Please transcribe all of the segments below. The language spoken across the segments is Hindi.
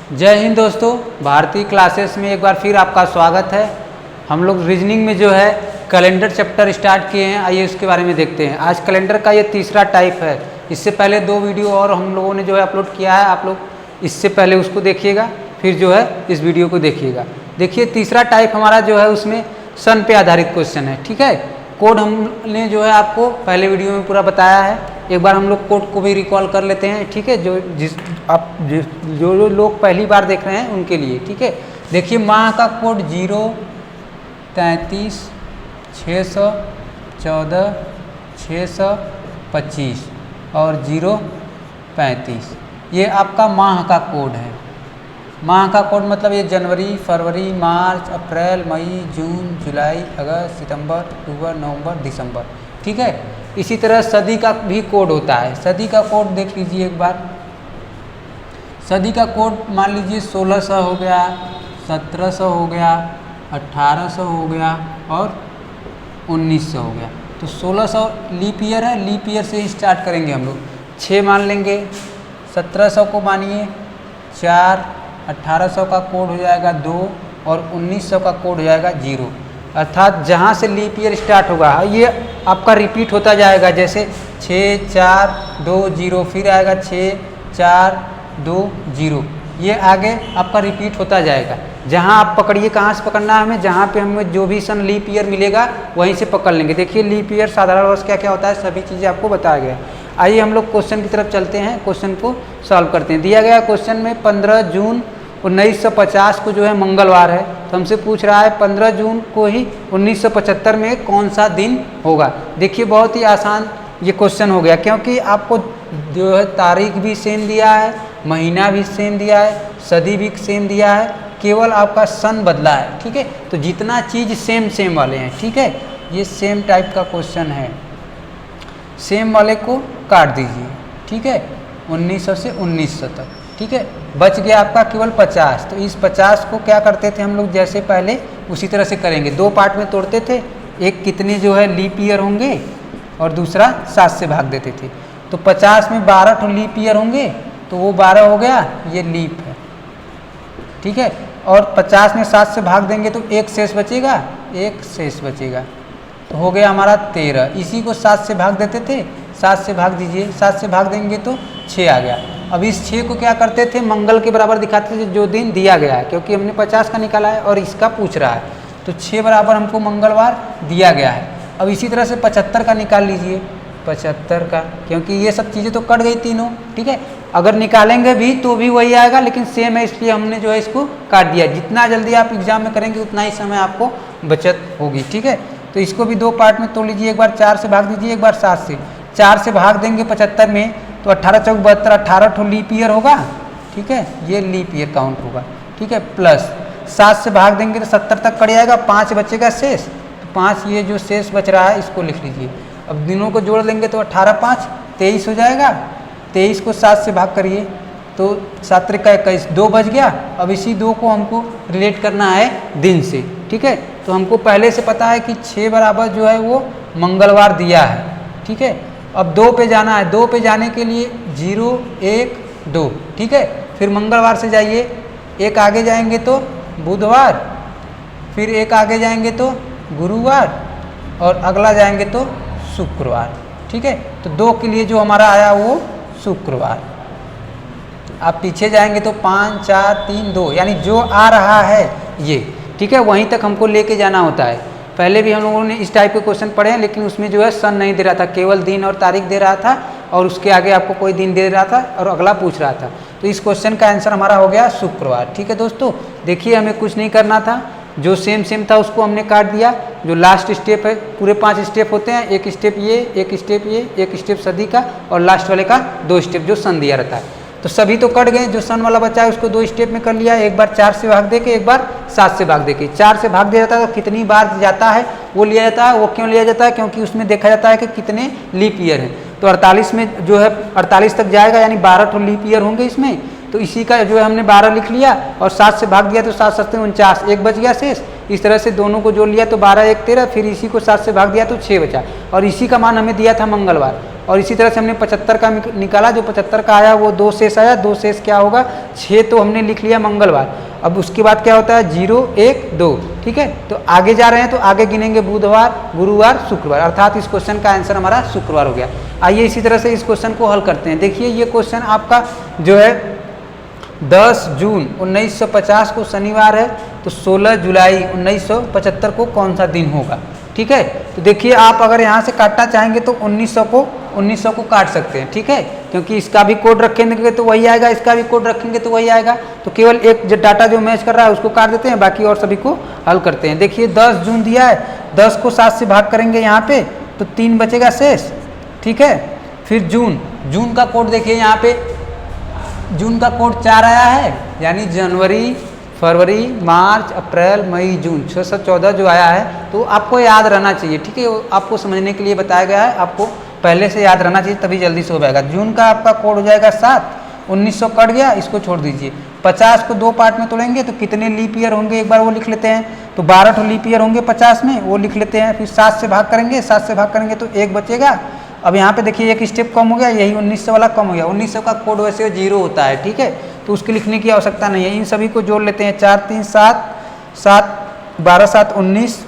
जय हिंद दोस्तों, भारतीय क्लासेस में एक बार फिर आपका स्वागत है। हम लोग रीजनिंग में जो है कैलेंडर चैप्टर स्टार्ट किए हैं। आइए उसके बारे में देखते हैं। आज कैलेंडर का ये तीसरा टाइप है। इससे पहले 2 वीडियो और हम लोगों ने जो है अपलोड किया है, आप लोग इससे पहले उसको देखिएगा, फिर जो है इस वीडियो को देखिएगा। देखिए तीसरा टाइप हमारा जो है उसमें सन पे आधारित क्वेश्चन है। ठीक है, कोड हमने जो है आपको पहले वीडियो में पूरा बताया है। एक बार हम लोग कोड को भी रिकॉल कर लेते हैं। ठीक है, जो लोग पहली बार देख रहे हैं उनके लिए। ठीक है, देखिए माह का कोड 0, 33, 614, 625 और 035 ये आपका माह का कोड है। माह का कोड मतलब ये जनवरी, फरवरी, मार्च, अप्रैल, मई, जून, जुलाई, अगस्त, सितंबर, अक्टूबर, नवंबर, दिसंबर। ठीक है, इसी तरह सदी का भी कोड होता है। सदी का कोड देख लीजिए एक बार। सदी का कोड मान लीजिए 1600 हो गया, 1700 हो गया, 1800 हो गया और 1900 हो गया। तो 1600 लीप ईयर है, लीप ईयर से ही स्टार्ट करेंगे हम लोग। 6 मान लेंगे, 1700 को मानिए 4, 1800 का कोड हो जाएगा 2 और 1900 का कोड हो जाएगा 0। अर्थात जहाँ से लीप ईयर स्टार्ट होगा ये आपका रिपीट होता जाएगा। जैसे 6, 4, 2, 0, फिर आएगा 6, 4, 2, 0। ये आगे आपका रिपीट होता जाएगा। जहाँ आप पकड़िए, कहाँ से पकड़ना है हमें, जहाँ पे हमें जो भी सन लीप ईयर मिलेगा वहीं से पकड़ लेंगे। देखिए लीप ईयर, साधारण वर्ष क्या क्या होता है, सभी चीज़ें आपको बताया गया है। आइए हम लोग क्वेश्चन की तरफ चलते हैं, क्वेश्चन को सॉल्व करते हैं। दिया गया क्वेश्चन में 15 जून 1950 को जो है मंगलवार है। तो हमसे पूछ रहा है 15 जून को ही 1975 में कौन सा दिन होगा। देखिए बहुत ही आसान ये क्वेश्चन हो गया, क्योंकि आपको जो है तारीख भी सेम दिया है, महीना भी सेम दिया है, सदी भी सेम दिया है, केवल आपका सन बदला है। ठीक है, तो जितना चीज़ सेम वाले हैं। ठीक है, ये सेम टाइप का क्वेश्चन है। सेम वाले को काट दीजिए। ठीक है, 1900 से 1900 तक। ठीक है, बच गया आपका केवल 50। तो इस 50 को क्या करते थे हम लोग, जैसे पहले उसी तरह से करेंगे। 2 पार्ट में तोड़ते थे, एक कितने जो है लीप ईयर होंगे और दूसरा 7 से भाग देते थे। तो 50 में 12 ठो लीप ईयर होंगे, तो वो 12 हो गया, ये लीप है। ठीक है, और 50 में 7 से भाग देंगे तो एक शेष बचेगा, एक शेष बचेगा, तो हो गया हमारा 13। इसी को 7 से भाग देते थे, 7 से भाग दीजिए, 7 से भाग देंगे तो 6 आ गया। अब इस 6 को क्या करते थे, मंगल के बराबर दिखाते थे जो दिन दिया गया है, क्योंकि हमने 50 का निकाला है और इसका पूछ रहा है। तो 6 बराबर हमको मंगलवार दिया गया है। अब इसी तरह से 75 का निकाल लीजिए, 75 का, क्योंकि ये सब चीज़ें तो कट गई तीनों। ठीक है, अगर निकालेंगे भी तो भी वही आएगा, लेकिन सेम है इसलिए हमने जो है इसको काट दिया। जितना जल्दी आप एग्जाम में करेंगे उतना ही समय आपको बचत होगी। ठीक है, तो इसको भी 2 पार्ट में तोड़ लीजिए। एक बार 4 से भाग दीजिए, एक बार 7 से। 4 से भाग देंगे 75 में तो 18 चौक 72, 18 ठो लीप ईयर होगा। ठीक है, ये लीप ईयर काउंट होगा। ठीक है, प्लस 7 से भाग देंगे तो 70 तक कट जाएगा, 5 बचेगा शेष। तो 5 ये जो शेष बच रहा है इसको लिख लीजिए। अब दिनों को जोड़ लेंगे तो 18, 5, 23 हो जाएगा। 23 को 7 से भाग करिए तो 7 त्रिक का 21, 2 बच गया। अब इसी 2 को हमको रिलेट करना है दिन से। ठीक है, तो हमको पहले से पता है कि 6 बराबर जो है वो मंगलवार दिया है। ठीक है, अब 2 पे जाना है। 2 पे जाने के लिए 0, 1, 2। ठीक है, फिर मंगलवार से जाइए, एक आगे जाएंगे तो बुधवार, फिर एक आगे जाएंगे तो गुरुवार और अगला जाएंगे तो शुक्रवार। ठीक है, तो 2 के लिए जो हमारा आया वो शुक्रवार। आप पीछे जाएंगे तो 5, 4, 3, 2, यानी जो आ रहा है ये। ठीक है, वहीं तक हमको लेके जाना होता है। पहले भी हम लोगों ने इस टाइप के क्वेश्चन पढ़े हैं, लेकिन उसमें जो है सन नहीं दे रहा था, केवल दिन और तारीख दे रहा था और उसके आगे आपको कोई दिन दे रहा था और अगला पूछ रहा था। तो इस क्वेश्चन का आंसर हमारा हो गया शुक्रवार। ठीक है दोस्तों, देखिए हमें कुछ नहीं करना था, जो सेम था उसको हमने काट दिया। जो लास्ट स्टेप है, पूरे 5 स्टेप होते हैं, एक स्टेप ये, एक स्टेप ये, एक स्टेप सदी का और लास्ट वाले का 2 स्टेप जो सन दिया रहता है। तो सभी तो कट गए, जो सन वाला बचा है उसको 2 स्टेप में कर लिया। एक बार 4 से भाग दे के, एक बार 7 से भाग दे के। 4 से भाग दिया जाता है तो कितनी बार जाता है वो लिया जाता है। वो क्यों लिया जाता है, क्योंकि उसमें देखा जाता है कि कितने लीप ईयर हैं। तो 48 में जो है 48 तक जाएगा, यानी 12 ठो लीप ईयर होंगे इसमें। तो इसी का जो है हमने 12 लिख लिया और 7 से भाग दिया तो 7 7 49, एक बच गया शेष। इस तरह से दोनों को जोड़ लिया तो 12, 1, 13, फिर इसी को 7 से भाग दिया तो 6 बचा और इसी का मान हमें दिया था मंगलवार। और इसी तरह से हमने 75 का निकाला, जो 75 का आया वो 2 शेष आया, 2 शेष क्या होगा 6, तो हमने लिख लिया मंगलवार। अब उसके बाद क्या होता है 0 1 2, ठीक है। तो आगे जा रहे हैं तो आगे गिनेंगे बुधवार, गुरुवार, शुक्रवार, अर्थात इस क्वेश्चन का आंसर हमारा शुक्रवार हो गया। आइए इसी तरह से इस क्वेश्चन को हल करते हैं। देखिए ये क्वेश्चन आपका जो है 10 जून 1950 को शनिवार है, तो 16 जुलाई 1975 को कौन सा दिन होगा, ठीक है। तो देखिए आप अगर यहाँ से काटना चाहेंगे तो 1900 को काट सकते हैं, ठीक है, क्योंकि इसका भी कोड रखेंगे तो वही आएगा, इसका भी कोड रखेंगे तो वही आएगा। तो केवल एक जो डाटा जो मैच कर रहा है उसको काट देते हैं, बाकी और सभी को हल करते हैं। देखिए 10 जून दिया है, 10 को 7 से भाग करेंगे यहाँ पे तो 3 बचेगा शेष, ठीक है। फिर जून का कोड देखिए, यहाँ पे जून का कोड 4 आया है, यानी जनवरी, फरवरी, मार्च, अप्रैल, मई, जून, 614 जो आया है, तो आपको याद रहना चाहिए, ठीक है। आपको समझने के लिए बताया गया है, आपको पहले से याद रहना चाहिए, तभी जल्दी से हो जाएगा। जून का आपका कोड हो जाएगा 7, 1900 कट गया, इसको छोड़ दीजिए। 50 को 2 पार्ट में तोड़ेंगे तो कितने लीप ईयर होंगे एक बार वो लिख लेते हैं, तो 12 ठो लीप ईयर होंगे 50 में, वो लिख लेते हैं। फिर 7 से भाग करेंगे, 7 से भाग करेंगे तो 1 बचेगा। अब यहाँ पे देखिए एक स्टेप कम हो गया, यही 1900 वाला कम हो गया। 1900 का कोड वैसे 0 होता है, ठीक है, तो उसके लिखने की आवश्यकता नहीं है। इन सभी को जोड़ लेते हैं, 4 3 7, 7 12 7 19,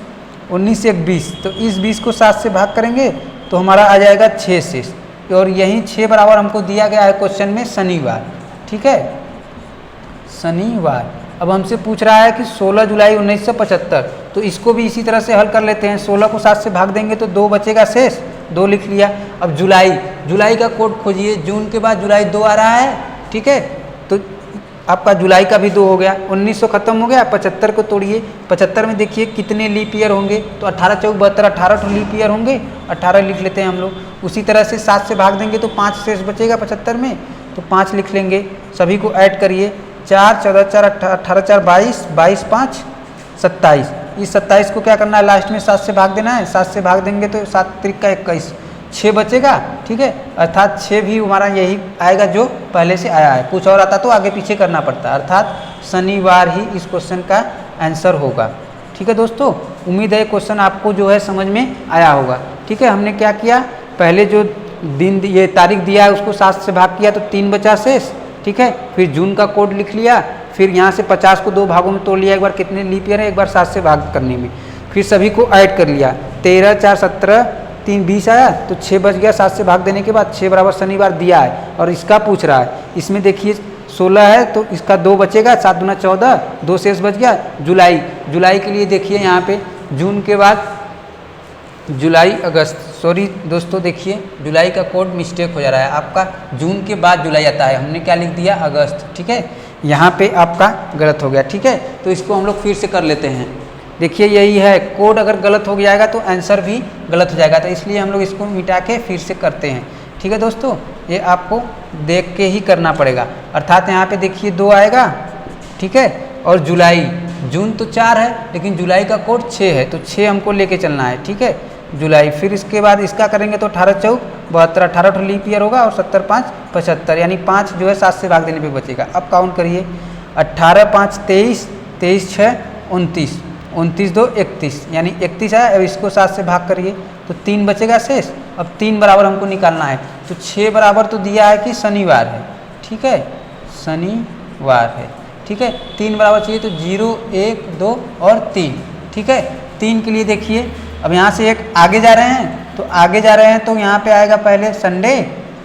19 1 20, तो इस 20 को 7 से भाग करेंगे तो हमारा आ जाएगा 6 शेष, और यही 6 बराबर हमको दिया गया है क्वेश्चन में शनिवार, ठीक है, शनिवार। अब हमसे पूछ रहा है कि 16 जुलाई 1975, तो इसको भी इसी तरह से हल कर लेते हैं। 16 को 7 से भाग देंगे तो 2 बचेगा शेष, 2 लिख लिया। अब जुलाई का कोड खोजिए, जून के बाद जुलाई 2 आ रहा है, ठीक है, तो आपका जुलाई का भी 2 हो गया। 1900 खत्म हो गया, 75 को तोड़िए। 75 में देखिए कितने लीप ईयर होंगे, तो 18 चौक 72, 18 ठो लीप ईयर होंगे, 18 लिख लेते हैं हम लोग। उसी तरह से 7 से भाग देंगे तो 5 शेष बचेगा 75 में, तो 5 लिख लेंगे। सभी को ऐड करिए, 4 14 4 18 4 22, 22 5 27। इस 27 को क्या करना है, लास्ट में 7 से भाग देना है। 7 से भाग देंगे तो 7 त्रिक का 21, 6 बचेगा, ठीक है, अर्थात 6 भी हमारा यही आएगा जो पहले से आया है। कुछ और आता तो आगे पीछे करना पड़ता, अर्थात शनिवार ही इस क्वेश्चन का आंसर होगा, ठीक है दोस्तों। उम्मीद है क्वेश्चन आपको जो है समझ में आया होगा, ठीक है। हमने क्या किया, पहले जो दिन ये तारीख दिया है उसको 7 से भाग किया तो 3 बचा शेष, ठीक है। फिर जून का कोड लिख लिया, फिर यहाँ से 50 को 2 भागों में तोड़ लिया, एक बार कितने लीप ईयर है, एक बार 7 से भाग करने में। फिर सभी को ऐड कर लिया, 13 4 17, 3 20 आया, तो 6 बच गया। 7 से भाग देने के बाद 6 बराबर शनिवार दिया है, और इसका पूछ रहा है। इसमें देखिए 16 है तो इसका 2 बचेगा, 7 दूना 14, 2 शेष बच गया। जुलाई के लिए देखिए यहाँ पे जून के बाद जुलाई अगस्त, सॉरी दोस्तों, देखिए जुलाई का कोड मिस्टेक हो जा रहा है आपका, जून के बाद जुलाई आता है, हमने क्या लिख दिया अगस्त, ठीक है, यहाँ पे आपका गलत हो गया, ठीक है। तो इसको हम लोग फिर से कर लेते हैं। देखिए यही है, कोड अगर गलत हो जाएगा तो आंसर भी गलत हो जाएगा, तो इसलिए हम लोग इसको मिटा के फिर से करते हैं, ठीक है दोस्तों। ये आपको देख के ही करना पड़ेगा, अर्थात यहाँ पे देखिए 2 आएगा, ठीक है, और जुलाई, जून तो 4 है लेकिन जुलाई का कोड 6 है, तो 6 हमको लेके चलना है, ठीक है, जुलाई। फिर इसके बाद इसका करेंगे तो 18 चौक 72, 18 लीप ईयर होगा, और 70 5 75, यानी 5 जो है 7 से भाग देने पे बचेगा। अब काउंट करिए, 18 5 23, 23 6 29, 29 2 31, यानी 31 आया। अब इसको 7 से भाग करिए तो 3 बचेगा शेष। अब 3 बराबर हमको निकालना है, तो 6 बराबर तो दिया है कि शनिवार है, ठीक है, शनिवार है, ठीक है। 3 बराबर चाहिए तो 0 1 2 और 3, ठीक है। 3 के लिए देखिए, अब यहाँ से एक आगे जा रहे हैं, तो आगे जा रहे हैं तो यहाँ पे आएगा पहले संडे,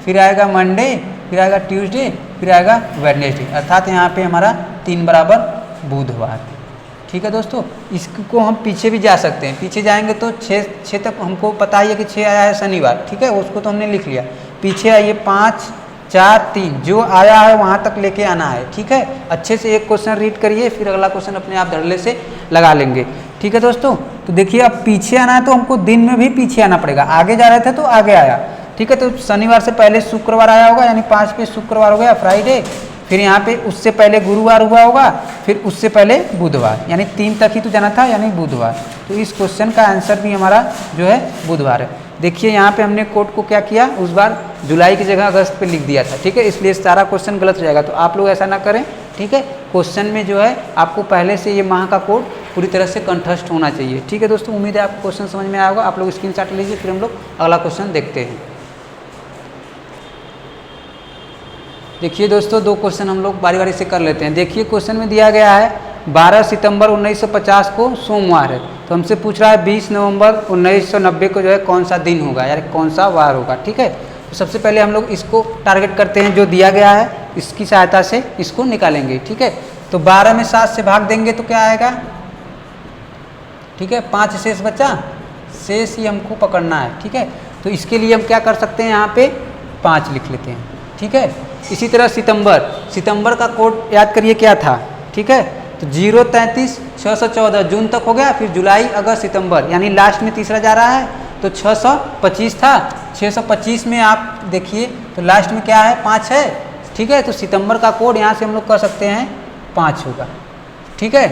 फिर आएगा मंडे, फिर आएगा ट्यूसडे, फिर आएगा वेडनेसडे, अर्थात यहाँ पे हमारा 3 बराबर बुधवार, ठीक है दोस्तों। इसको हम पीछे भी जा सकते हैं, पीछे जाएंगे तो 6 तक हमको पता ही है कि 6 आया है शनिवार, ठीक है, उसको तो हमने लिख लिया। पीछे आइए 5 4 3, जो आया है वहाँ तक लेके आना है, ठीक है। अच्छे से एक क्वेश्चन रीड करिए, फिर अगला क्वेश्चन अपने आप धड़ल्ले से लगा लेंगे, ठीक है दोस्तों। तो देखिए अब पीछे आना है तो हमको दिन में भी पीछे आना पड़ेगा, आगे जा रहे थे तो आगे आया, ठीक है। तो शनिवार से पहले शुक्रवार आया होगा, यानी 5 पे शुक्रवार हो गया, फ्राइडे, फिर यहाँ पे उससे पहले गुरुवार हुआ होगा, फिर उससे पहले बुधवार, यानी 3 तक ही तो जाना था, यानी बुधवार। तो इस क्वेश्चन का आंसर भी हमारा जो है बुधवार है। देखिए यहाँ पे हमने कोड को क्या किया, उस बार जुलाई की जगह अगस्त पे लिख दिया था, ठीक है, इसलिए सारा क्वेश्चन गलत हो जाएगा। तो आप लोग ऐसा ना करें, ठीक है। क्वेश्चन में जो है आपको पहले से ये माह का कोड पूरी तरह से कंठस्थ होना चाहिए, ठीक है दोस्तों। उम्मीद है आपको क्वेश्चन समझ में आया होगा। आप लोग स्क्रीनशॉट लीजिए, फिर हम लोग अगला क्वेश्चन देखते हैं। देखिए दोस्तों, दो क्वेश्चन हम लोग बारी बारी से कर लेते हैं। देखिए क्वेश्चन में दिया गया है 12 सितंबर 1950 को सोमवार है, तो हमसे पूछ रहा है 20 नवंबर 1990 को जो है कौन सा दिन होगा, यानी कौन सा वार होगा। ठीक है, तो सबसे पहले हम लोग इसको टारगेट करते हैं, जो दिया गया है इसकी सहायता से इसको निकालेंगे। ठीक है, तो 12 में 7 से भाग देंगे तो क्या आएगा, ठीक है, 5 शेष बचा, शेष ही हमको पकड़ना है। ठीक है, तो इसके लिए हम क्या कर सकते हैं, यहाँ पे 5 लिख लेते हैं। ठीक है, इसी तरह सितंबर का कोड याद करिए क्या था। ठीक है, तो 033 614 जून तक हो गया, फिर जुलाई अगस्त सितंबर, यानी लास्ट में तीसरा जा रहा है, तो 625 था। 625 में आप देखिए तो लास्ट में क्या है, 5 है। ठीक है, तो सितंबर का कोड यहाँ से हम लोग कर सकते हैं 5 होगा। ठीक है,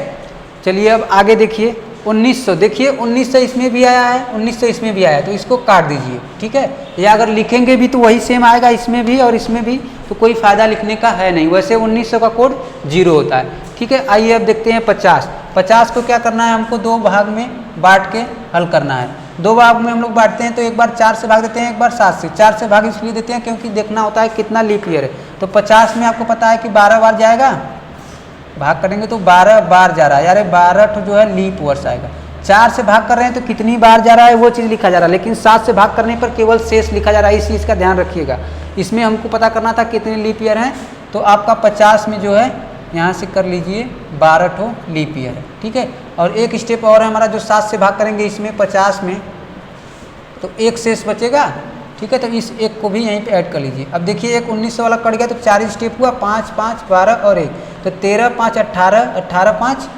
चलिए अब आगे देखिए 1900, देखिए 1900 इसमें भी आया है, 1900 इसमें भी आया है, तो इसको काट दीजिए। ठीक है, या अगर लिखेंगे भी तो वही सेम आएगा, इसमें भी और इसमें भी, तो कोई फ़ायदा लिखने का है नहीं। वैसे 1900 का कोड 0 होता है। ठीक है, आइए अब देखते हैं 50 को क्या करना है, हमको 2 भाग में बांट के हल करना है। 2 भाग में हम लोग बांटते हैं, तो एक बार 4 से भाग देते हैं, एक बार 7 से। 4 से भाग इसलिए देते हैं क्योंकि देखना होता है कितना लीप ईयर है। तो 50 में आपको पता है कि 12 बार जाएगा, भाग करेंगे तो 12 बार जा रहा है, यार 12 जो है लीप वर्ष आएगा। 4 से भाग कर रहे हैं तो कितनी बार जा रहा है वो चीज़ लिखा जा रहा है, लेकिन 7 से भाग करने पर केवल शेष लिखा जा रहा है, इस चीज़ का ध्यान रखिएगा। इसमें हमको पता करना था कितने लीप ईयर हैं, तो आपका 50 में जो है यहाँ से कर लीजिए 12 लीप ईयर है। ठीक है, और एक स्टेप और है हमारा, जो 7 से भाग करेंगे इसमें 50 में, तो एक शेष बचेगा। ठीक है, तो इस एक को भी यहीं पे ऐड कर लीजिए। अब देखिए एक 1900 वाला कट गया, तो 4 स्टेप हुआ, 5 5 12 और 1, तो 13 5 18, 18 5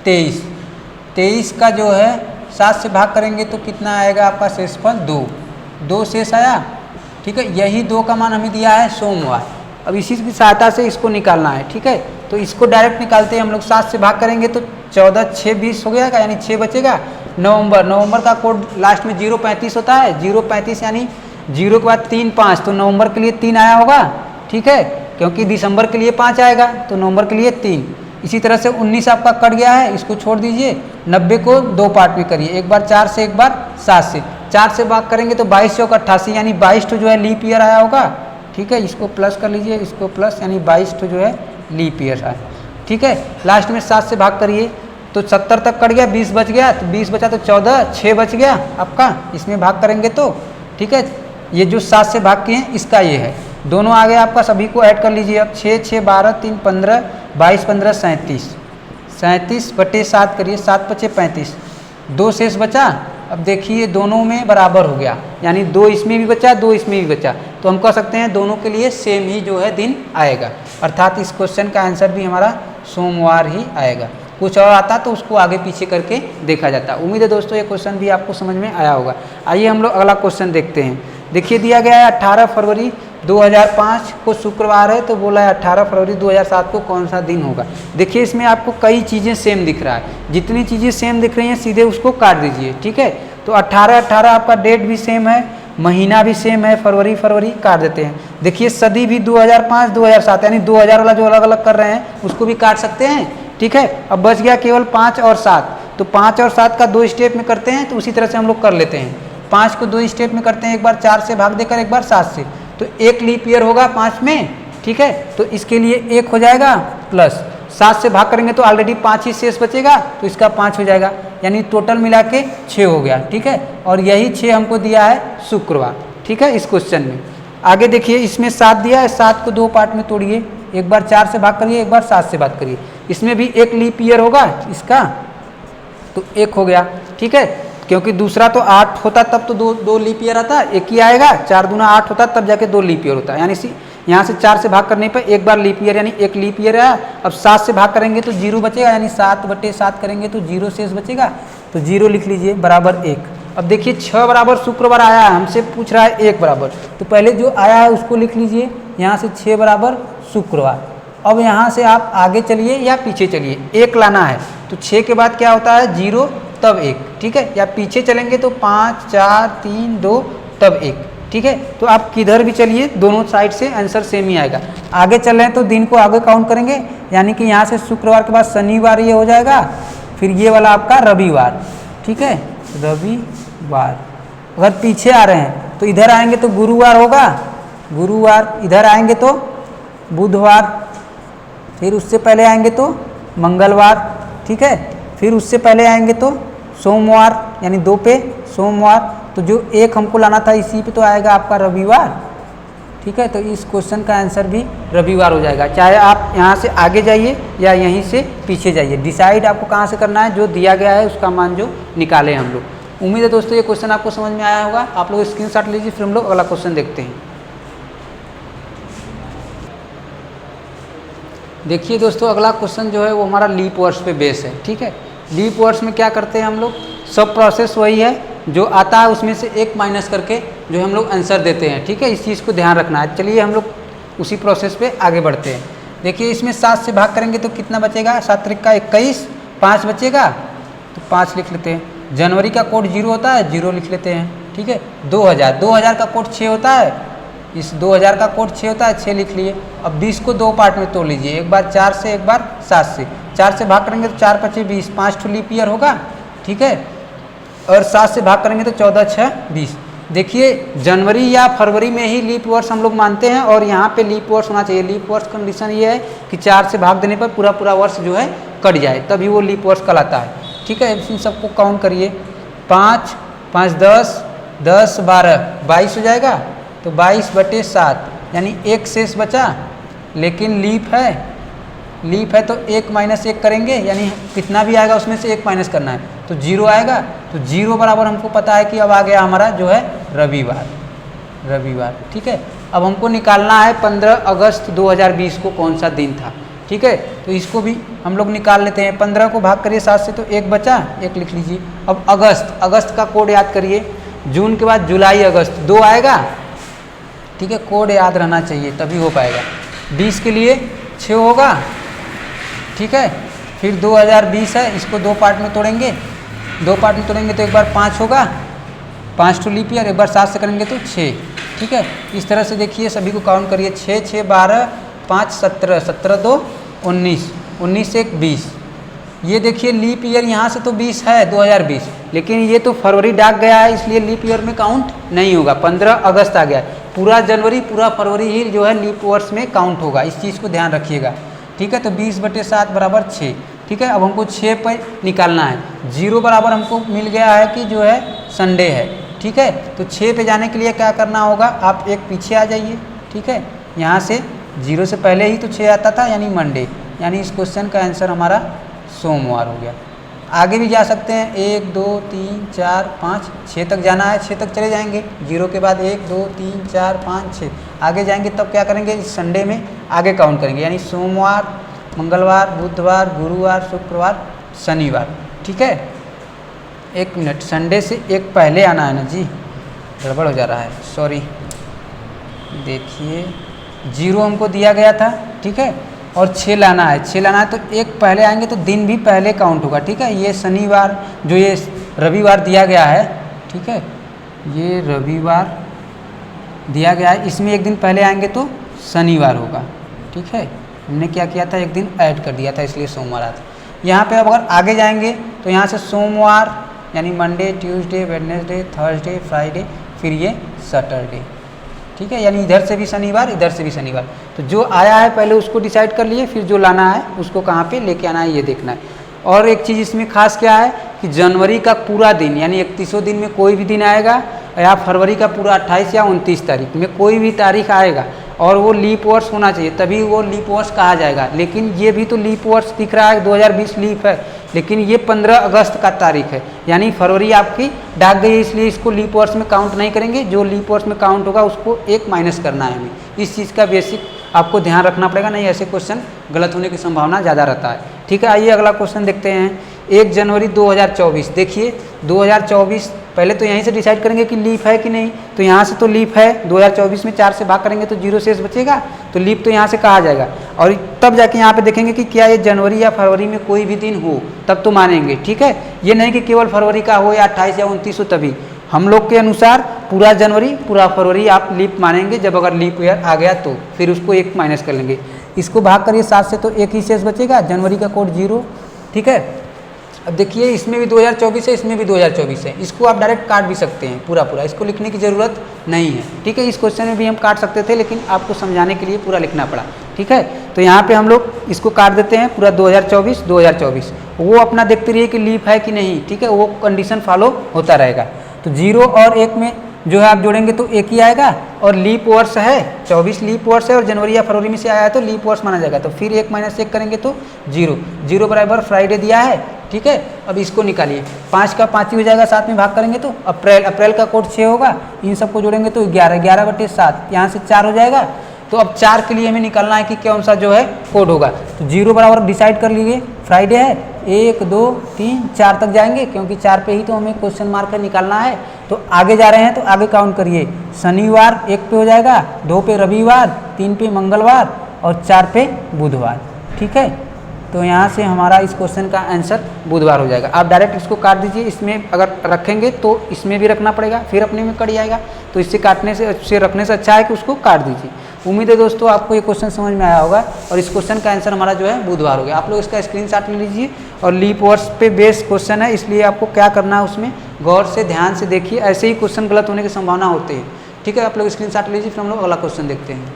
23। 23 का जो है 7 से भाग करेंगे तो कितना आएगा आपका शेषफल, 2 शेष आया। ठीक है, यही 2 का मान हमें दिया है सोमवार। अब इसी की सहायता से इसको निकालना है। ठीक है, तो इसको डायरेक्ट निकालते हैं हम लोग। 7 से भाग करेंगे तो 14 6 20 हो गया, यानी 6 बचेगा। नवंबर का कोड लास्ट में 035 होता है, 035 यानी 0 के बाद 3 5, तो नवंबर के लिए 3 आया होगा। ठीक है, क्योंकि दिसंबर के लिए 5 आएगा, तो नवंबर के लिए 3। इसी तरह से 19 आपका कट गया है, इसको छोड़ दीजिए। 90 को 2 पार्ट में करिए, एक बार 4 से, एक बार 7 से। 4 से भाग करेंगे तो 22 चौक 88, यानी 22 जो है लीप ईयर आया होगा। ठीक है, इसको प्लस कर लीजिए, इसको प्लस, यानी 22 जो है लीप ईयर आया। ठीक है, लास्ट में 7 से भाग करिए तो 70 तक कट गया, 20 बच गया, तो 20 बचा तो 14, 6 बच गया आपका, इसमें भाग करेंगे तो। ठीक है, ये जो 7 से भाग किए हैं इसका ये है, दोनों आ गए आपका, सभी को ऐड कर लीजिए। अब 6 6 12 3 15 22 15 37, 37 बटे 7 करिए, 7 बचे 35, 2 शेष बचा। अब देखिए दोनों में बराबर हो गया, यानी 2 इसमें भी बचा, 2 इसमें भी बचा, तो हम कह सकते हैं दोनों के लिए सेम ही जो है दिन आएगा, अर्थात इस क्वेश्चन का आंसर भी हमारा सोमवार ही आएगा। कुछ और आता तो उसको आगे पीछे करके देखा जाता। उम्मीद है दोस्तों ये क्वेश्चन भी आपको समझ में आया होगा। आइए हम लोग अगला क्वेश्चन देखते हैं। देखिए दिया गया है 18 फरवरी 2005 को शुक्रवार है, तो बोला है 18 फरवरी 2007 को कौन सा दिन होगा। देखिए इसमें आपको कई चीज़ें सेम दिख रहा है, जितनी चीज़ें सेम दिख रही हैं सीधे उसको काट दीजिए। ठीक है, तो 18 आपका डेट भी सेम है, महीना भी सेम है, फरवरी काट देते हैं। देखिए सदी भी 2005 2007, यानी 2000 वाला जो अलग अलग कर रहे हैं उसको भी काट सकते हैं। ठीक है, अब बच गया केवल 5 और 7, तो 5 और 7 का 2 स्टेप में करते हैं, तो उसी तरह से हम लोग कर लेते हैं। 5 को 2 स्टेप में करते हैं, एक बार 4 से भाग देकर, एक बार 7 से, तो 1 लीप ईयर होगा 5 में। ठीक है, तो इसके लिए 1 हो जाएगा, प्लस 7 से भाग करेंगे तो ऑलरेडी 5 ही शेष बचेगा, तो इसका 5 हो जाएगा, यानी टोटल मिला के 6 हो गया। ठीक है, और यही 6 हमको दिया है शुक्रवार। ठीक है, इस क्वेश्चन में आगे देखिए, इसमें 7 दिया है, 7 को 2 पार्ट में तोड़िए, एक बार 4 से भाग करिए, एक बार 7 से भाग करिए, इसमें भी 1 लीप ईयर होगा इसका, तो 1 हो गया। ठीक है, क्योंकि दूसरा तो 8 होता तब तो दो लीप ईयर आता, 1 ही आएगा, 4 दूना 8 होता तब जाके 2 लीप ईयर होता है, यानी यहाँ से 4 से भाग करने पर एक बार लीप ईयर, यानी 1 लीप ईयर आया। अब 7 से भाग करेंगे तो 0 बचेगा, यानी 7 बटे 7 करेंगे तो 0 शेष बचेगा, तो 0 लिख लीजिए बराबर 1। अब देखिए 6 बराबर शुक्रवार आया है, हमसे पूछ रहा है 1 बराबर, तो पहले जो आया है उसको लिख लीजिए, यहाँ से 6 बराबर शुक्रवार। अब यहाँ से आप आगे चलिए या पीछे चलिए, 1 लाना है, तो 6 के बाद क्या होता है 0 तब 1। ठीक है, या पीछे चलेंगे तो 5 4 3 2 तब 1। ठीक है, तो आप किधर भी चलिए दोनों साइड से आंसर सेम ही आएगा। आगे चल रहे हैं तो दिन को आगे काउंट करेंगे, यानी कि यहाँ से शुक्रवार के बाद शनिवार ये हो जाएगा, फिर ये वाला आपका रविवार। ठीक है, रविवार। अगर पीछे आ रहे हैं तो इधर आएंगे तो गुरुवार होगा, गुरुवार, इधर आएंगे तो बुधवार, फिर उससे पहले आएंगे तो मंगलवार, ठीक है, फिर उससे पहले आएंगे तो सोमवार, यानी 2 पे सोमवार, तो जो 1 हमको लाना था इसी पे तो आएगा आपका रविवार, ठीक है। तो इस क्वेश्चन का आंसर भी रविवार हो जाएगा, चाहे आप यहाँ से आगे जाइए या यहीं से पीछे जाइए, डिसाइड आपको कहाँ से करना है, जो दिया गया है उसका मान जो निकाले हम लोग। उम्मीद है दोस्तों ये क्वेश्चन आपको समझ में आया होगा। आप लोग स्क्रीनशॉट लीजिए, फिर हम लोग अगला क्वेश्चन देखते हैं। देखिए दोस्तों, अगला क्वेश्चन जो है वो हमारा लीप वर्ष पे बेस है, ठीक है। लीप वर्ष में क्या करते हैं हम लोग, सब प्रोसेस वही है, जो आता है उसमें से 1 माइनस करके जो हम लोग आंसर देते हैं, ठीक है। इस चीज़ को ध्यान रखना है। चलिए हम लोग उसी प्रोसेस पे आगे बढ़ते हैं। देखिए इसमें 7 से भाग करेंगे तो कितना बचेगा, 7 त्रिक का 21, 5 बचेगा तो 5 लिख लेते हैं। जनवरी का कोड 0 होता है, 0 लिख लेते हैं, ठीक है। 2000 का कोड 6 होता है, इस 2000 का कोड 6 होता है, 6 लिख लिए। अब 20 को 2 पार्ट में तोड़ लीजिए, एक बार 4 से, एक बार 7 से। 4 से भाग करेंगे तो 4 × 5 = 20, 5 ठो लीप ईयर होगा, ठीक है। और 7 से भाग करेंगे तो 14 × 6 = 20। देखिए जनवरी या फरवरी में ही लीप वर्ष हम लोग मानते हैं, और यहाँ पे लीप वर्ष होना चाहिए। लीप वर्ष कंडीशन ये है कि 4 से भाग देने पर पूरा वर्ष जो है कट जाए, तभी वो लीप वर्ष कहलाता है, ठीक है। इन सबको काउंट करिए, 5 × 5 = 10, 10 × 12 = 22 हो जाएगा, तो 22/7 यानी 1 शेष बचा, लेकिन लीप है तो 1 - 1 करेंगे, यानी कितना भी आएगा उसमें से 1 माइनस करना है, तो 0 आएगा। तो 0 बराबर हमको पता है कि अब आ गया हमारा जो है रविवार, ठीक है। अब हमको निकालना है 15 अगस्त 2020 को कौन सा दिन था, ठीक है। तो इसको भी हम लोग निकाल लेते हैं। 15 को भाग करिए 7 से तो 1 बचा, 1 लिख लीजिए। अब अगस्त का कोड याद करिए, जून के बाद जुलाई, अगस्त 2 आएगा, ठीक है। कोड याद रहना चाहिए तभी हो पाएगा। 20 के लिए 6 होगा, ठीक है। फिर 2020 है, इसको 2 पार्ट में तोड़ेंगे, 2 पार्ट में तोड़ेंगे तो एक बार 5 होगा, 5 ठो लीप ईयर, एक बार 7 से करेंगे तो 6, ठीक है। इस तरह से देखिए सभी को काउंट करिए, 6 × 6 = 12, 5 × 17, 17 × 2 = 19, 19 × 1 = 20। ये देखिए लीप ईयर यहाँ से तो 20 है 2020, लेकिन ये तो फरवरी डाक गया है, इसलिए लीप ईयर में काउंट नहीं होगा। 15 अगस्त आ गया, पूरा जनवरी पूरा फरवरी ही जो है लीप वर्ष में काउंट होगा, इस चीज़ को ध्यान रखिएगा, ठीक है। तो 20/7 = 6, ठीक है। अब हमको 6 पे निकालना है, 0 बराबर हमको मिल गया है कि जो है संडे है, ठीक है। तो 6 पे जाने के लिए क्या करना होगा, आप एक पीछे आ जाइए, ठीक है। यहाँ से 0 से पहले ही तो 6 आता था, यानी मंडे, यानी इस क्वेश्चन का आंसर हमारा सोमवार हो गया। आगे भी जा सकते हैं, 1 2 3 4 5 6 तक जाना है, 6 तक चले जाएंगे। 0 के बाद 1 2 3 4 5 6 आगे जाएंगे, तब क्या करेंगे, इस संडे में आगे काउंट करेंगे, यानी सोमवार, मंगलवार, बुधवार, गुरुवार, शुक्रवार, शनिवार, ठीक है। 1 मिनट, संडे से एक पहले आना है ना जी, गड़बड़ हो जा रहा है, सॉरी। देखिए 0 हमको दिया गया था, ठीक है, और 6 लाना है, 6 लाना है तो एक पहले आएंगे तो दिन भी पहले काउंट होगा, ठीक है। ये शनिवार, जो ये रविवार दिया गया है, ठीक है, ये रविवार दिया गया है, इसमें एक दिन पहले आएंगे तो शनिवार होगा, ठीक है। हमने क्या किया था, एक दिन ऐड कर दिया था, इसलिए सोमवार आता। यहाँ पे अब अगर आगे जाएंगे तो यहाँ से सोमवार यानी Monday, Tuesday, Wednesday, Thursday, Friday, फिर ये सैटरडे, ठीक है। यानी इधर से भी शनिवार, इधर से भी शनिवार। तो जो आया है पहले उसको डिसाइड कर लिए, फिर जो लाना है उसको कहाँ पे लेके आना है ये देखना है। और एक चीज़ इसमें खास क्या है कि जनवरी का पूरा दिन यानी 31 दिन में कोई भी दिन आएगा, या फरवरी का पूरा 28 या 29 तारीख में कोई भी तारीख आएगा, और वो लीप वर्ष होना चाहिए, तभी वो लीप वर्ष कहा जाएगा। लेकिन ये भी तो लीप वर्ष दिख रहा है, 2020 लीप है, लेकिन ये 15 अगस्त का तारीख है, यानी फरवरी आपकी डाक गई है, इसलिए इसको लीप वर्ष में काउंट नहीं करेंगे। जो लीप वर्ष में काउंट होगा उसको 1 माइनस करना है हमें। इस चीज़ का बेसिक आपको ध्यान रखना पड़ेगा, नहीं ऐसे क्वेश्चन गलत होने की संभावना ज़्यादा रहता है, ठीक है। आइए अगला क्वेश्चन देखते हैं। 1 जनवरी 2024, देखिए 2024 पहले तो यहीं से डिसाइड करेंगे कि लीप है कि नहीं, तो यहाँ से तो लीप है, 2024 में 4 से भाग करेंगे तो 0 शेष बचेगा, तो लीप तो यहाँ से कहा जाएगा। और तब जाके यहाँ पे देखेंगे कि क्या ये जनवरी या फरवरी में कोई भी दिन हो, तब तो मानेंगे, ठीक है। ये नहीं कि केवल फरवरी का हो या 28 या 29 हो तभी। हम लोग के अनुसार पूरा जनवरी पूरा फरवरी आप लीप मानेंगे, जब अगर लीप ईयर आ गया तो फिर उसको 1 माइनस कर लेंगे। इसको भाग करिए 7 से तो 1 ही शेष बचेगा, जनवरी का कोड 0, ठीक है। अब देखिए इसमें भी 2024 है, इसमें भी 2024 है, इसको आप डायरेक्ट काट भी सकते हैं पूरा, इसको लिखने की ज़रूरत नहीं है, ठीक है। इस क्वेश्चन में भी हम काट सकते थे, लेकिन आपको समझाने के लिए पूरा लिखना पड़ा, ठीक है। तो यहाँ पे हम लोग इसको काट देते हैं पूरा 2024 वो अपना देखते रहिए कि लीप है कि नहीं, ठीक है, वो कंडीशन फॉलो होता रहेगा। तो 0 और 1 में जो है आप जोड़ेंगे तो 1 ही आएगा, और लीप वर्ष है 24 लीप वर्ष है, और जनवरी या फरवरी में से आया है तो लीप वर्ष माना जाएगा। तो फिर 1 - 1 करेंगे तो 0 बराबर फ्राइडे दिया है, ठीक है। अब इसको निकालिए, 5 का 5 ही हो जाएगा, 7 में भाग करेंगे तो अप्रैल का कोड 6 होगा, इन सबको जोड़ेंगे तो 11/7, यहाँ से 4 हो जाएगा। तो अब 4 के लिए हमें निकालना है कि कौन सा जो है कोड होगा। तो 0 बराबर डिसाइड कर लीजिए, फ्राइडे है, 1 2 3 4 तक जाएंगे, क्योंकि 4 पे ही तो हमें क्वेश्चन मार्क निकालना है। तो आगे जा रहे हैं तो आगे काउंट करिए, शनिवार 1 पे हो जाएगा, 2 पे रविवार, 3 पे मंगलवार और 4 पे बुधवार, ठीक है। तो यहाँ से हमारा इस क्वेश्चन का आंसर बुधवार हो जाएगा। आप डायरेक्ट इसको काट दीजिए, इसमें अगर रखेंगे तो इसमें भी रखना पड़ेगा, फिर अपने में कट जाएगा। तो इससे काटने से रखने से अच्छा है कि उसको काट दीजिए। उम्मीद है दोस्तों आपको ये क्वेश्चन समझ में आया होगा, और इस क्वेश्चन का आंसर हमारा जो है बुधवार हो गया। आप लोग इसका स्क्रीनशॉट ले लीजिए, और लीप वर्ष पे बेस्ड क्वेश्चन है, इसलिए आपको क्या करना है उसमें गौर से ध्यान से देखिए, ऐसे ही क्वेश्चन गलत होने की संभावना होती है, ठीक है। आप लोग स्क्रीनशॉट लीजिए, फिर हम लोग अगला क्वेश्चन देखते हैं।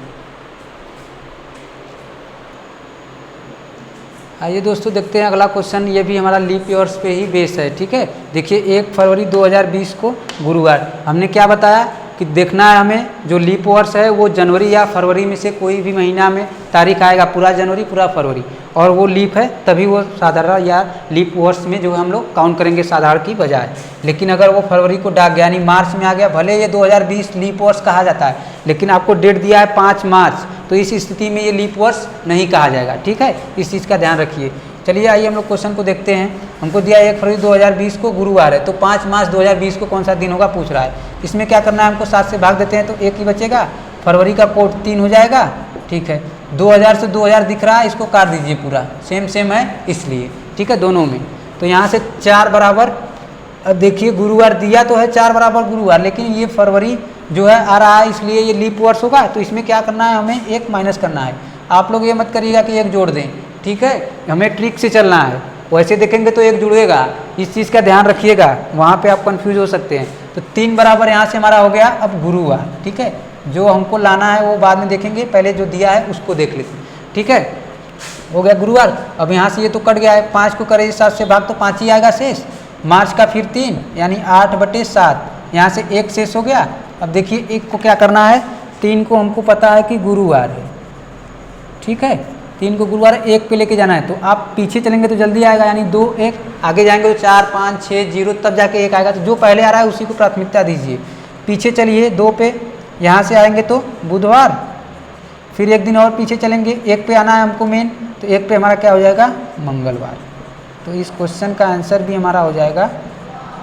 आइए दोस्तों देखते हैं अगला क्वेश्चन, ये भी हमारा लीप ईयर्स पे ही बेस है, ठीक है। देखिए 1 फरवरी 2020 को गुरुवार, हमने क्या बताया कि देखना है हमें जो लीप वर्ष है वो जनवरी या फरवरी में से कोई भी महीना में तारीख आएगा, पूरा जनवरी पूरा फरवरी, और वो लीप है तभी वो साधारण या लीप वर्ष में जो है हम लोग काउंट करेंगे साधारण की बजाय। लेकिन अगर वो फरवरी को डाक गया यानी मार्च में आ गया, भले ये 2020 लीप वर्ष कहा जाता है, लेकिन आपको डेट दिया है 5 मार्च, तो इस स्थिति में ये लीप वर्ष नहीं कहा जाएगा, ठीक है। इस चीज़ का ध्यान रखिए। चलिए आइए हम लोग क्वेश्चन को देखते हैं। हमको दिया 1 फरवरी 2020 को गुरुवार है, तो 5 मार्च 2020 को कौन सा दिन होगा पूछ रहा है। इसमें क्या करना है, हमको 7 से भाग देते हैं तो 1 ही बचेगा, फरवरी का कोड 3 हो जाएगा, ठीक है। 2000 से 2000 दिख रहा है, इसको काट दीजिए, पूरा सेम है इसलिए, ठीक है, दोनों में। तो यहाँ से 4 बराबर, अब देखिए गुरुवार दिया तो है 4 बराबर गुरुवार, लेकिन ये फरवरी जो है आ रहा है, इसलिए ये लीप वर्ष होगा। तो इसमें क्या करना है, हमें 1 माइनस करना है। आप लोग ये मत करिएगा कि 1 जोड़ दें, ठीक है, हमें ट्रिक से चलना है। वैसे देखेंगे तो 1 जुड़ेगा, इस चीज़ का ध्यान रखिएगा, वहाँ पे आप कंफ्यूज हो सकते हैं। तो 3 बराबर यहाँ से हमारा हो गया अब गुरुवार, ठीक है। जो हमको लाना है वो बाद में देखेंगे, पहले जो दिया है उसको देख लेते हैं, ठीक है। हो गया गुरुवार। अब यहाँ से ये तो कट गया है, 5 को करें 7 से भाग तो 5 ही आएगा शेष, मार्च का फिर 3 यानी 8/7, यहाँ से 1 शेष हो गया। अब देखिए 1 को क्या करना है, 3 को हमको पता है कि गुरुवार है, ठीक है, 3 को गुरुवार 1 पे लेके जाना है। तो आप पीछे चलेंगे तो जल्दी आएगा, यानी 2 1, आगे जाएंगे तो 4 5 6 0, तब जाके 1 आएगा। तो जो पहले आ रहा है उसी को प्राथमिकता दीजिए। पीछे चलिए 2 पे, यहाँ से आएंगे तो बुधवार, फिर 1 दिन और पीछे चलेंगे, 1 पे आना है हमको मेन, तो 1 पे हमारा क्या हो जाएगा, मंगलवार। तो इस क्वेश्चन का आंसर भी हमारा हो जाएगा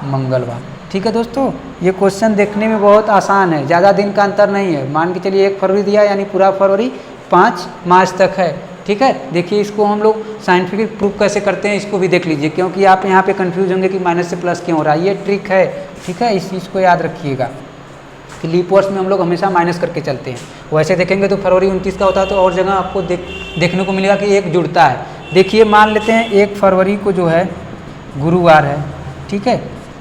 मंगलवार, ठीक है दोस्तों। ये क्वेश्चन देखने में बहुत आसान है, ज़्यादा दिन का अंतर नहीं है। मान के चलिए 1 फरवरी दिया यानी पूरा फरवरी 5 मार्च तक है, ठीक है। देखिए इसको हम लोग साइंटिफिक प्रूफ कैसे करते हैं इसको भी देख लीजिए, क्योंकि आप यहाँ पे कंफ्यूज होंगे कि माइनस से प्लस क्यों हो रहा है, ये ट्रिक है, ठीक है। इस चीज़ को याद रखिएगा कि लीप वर्ष में हम लोग हमेशा माइनस करके चलते हैं। वैसे देखेंगे तो फरवरी 29 का होता है, तो और जगह आपको देखने को मिलेगा कि 1 जुड़ता है। देखिए मान लेते हैं 1 फरवरी को जो है गुरुवार है, ठीक है।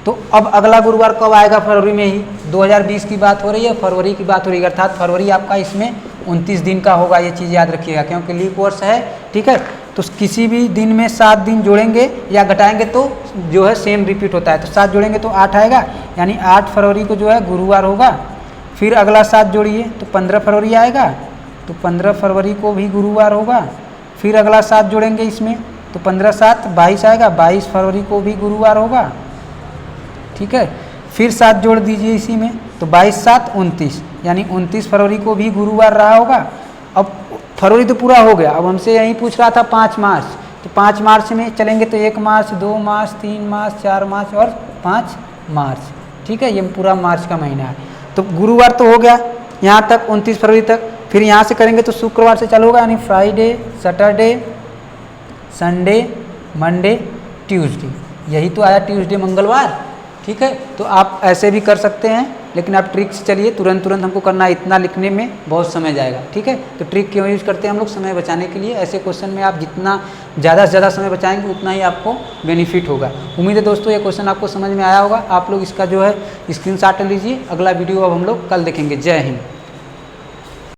तो अब अगला गुरुवार कब आएगा, फरवरी में ही। 2020 की बात हो रही है, फरवरी की बात हो रही है, अर्थात फरवरी आपका इसमें 29 दिन का होगा, ये चीज़ याद रखिएगा, क्योंकि लीप वर्ष है, ठीक है। तो किसी भी दिन में 7 दिन जोड़ेंगे या घटाएंगे तो जो है सेम रिपीट होता है। तो 7 जोड़ेंगे तो 8 आएगा, यानी 8 फरवरी को जो है गुरुवार होगा। फिर अगला 7 जोड़िए तो 15 फरवरी आएगा, तो 15 फरवरी को भी गुरुवार होगा। फिर अगला 7 जोड़ेंगे इसमें तो 15 7 22 आएगा, 22 फरवरी को भी गुरुवार होगा, ठीक है। फिर 7 जोड़ दीजिए इसी में, तो 22 7 29, यानी 29 फरवरी को भी गुरुवार रहा होगा। अब फरवरी तो पूरा हो गया, अब हमसे यही पूछ रहा था 5 मार्च, तो 5 मार्च में चलेंगे तो 1 मार्च 2 मार्च 3 मार्च 4 मार्च और 5 मार्च, ठीक है। ये पूरा मार्च का महीना है। तो गुरुवार तो हो गया यहाँ तक 29 फरवरी तक। फिर यहाँ से करेंगे तो शुक्रवार से चालू होगा, यानी Friday Saturday Sunday Monday Tuesday, यही तो आया ट्यूसडे मंगलवार, ठीक है। तो आप ऐसे भी कर सकते हैं, लेकिन आप ट्रिक से चलिए, तुरंत हमको करना है, इतना लिखने में बहुत समय जाएगा, ठीक है। तो ट्रिक क्यों यूज़ करते हैं हम लोग, समय बचाने के लिए। ऐसे क्वेश्चन में आप जितना ज़्यादा से ज़्यादा समय बचाएंगे उतना ही आपको बेनिफिट होगा। उम्मीद है दोस्तों ये क्वेश्चन आपको समझ में आया होगा। आप लोग इसका जो है स्क्रीनशॉट लीजिए। अगला वीडियो अब हम लोग कल देखेंगे। जय हिंद।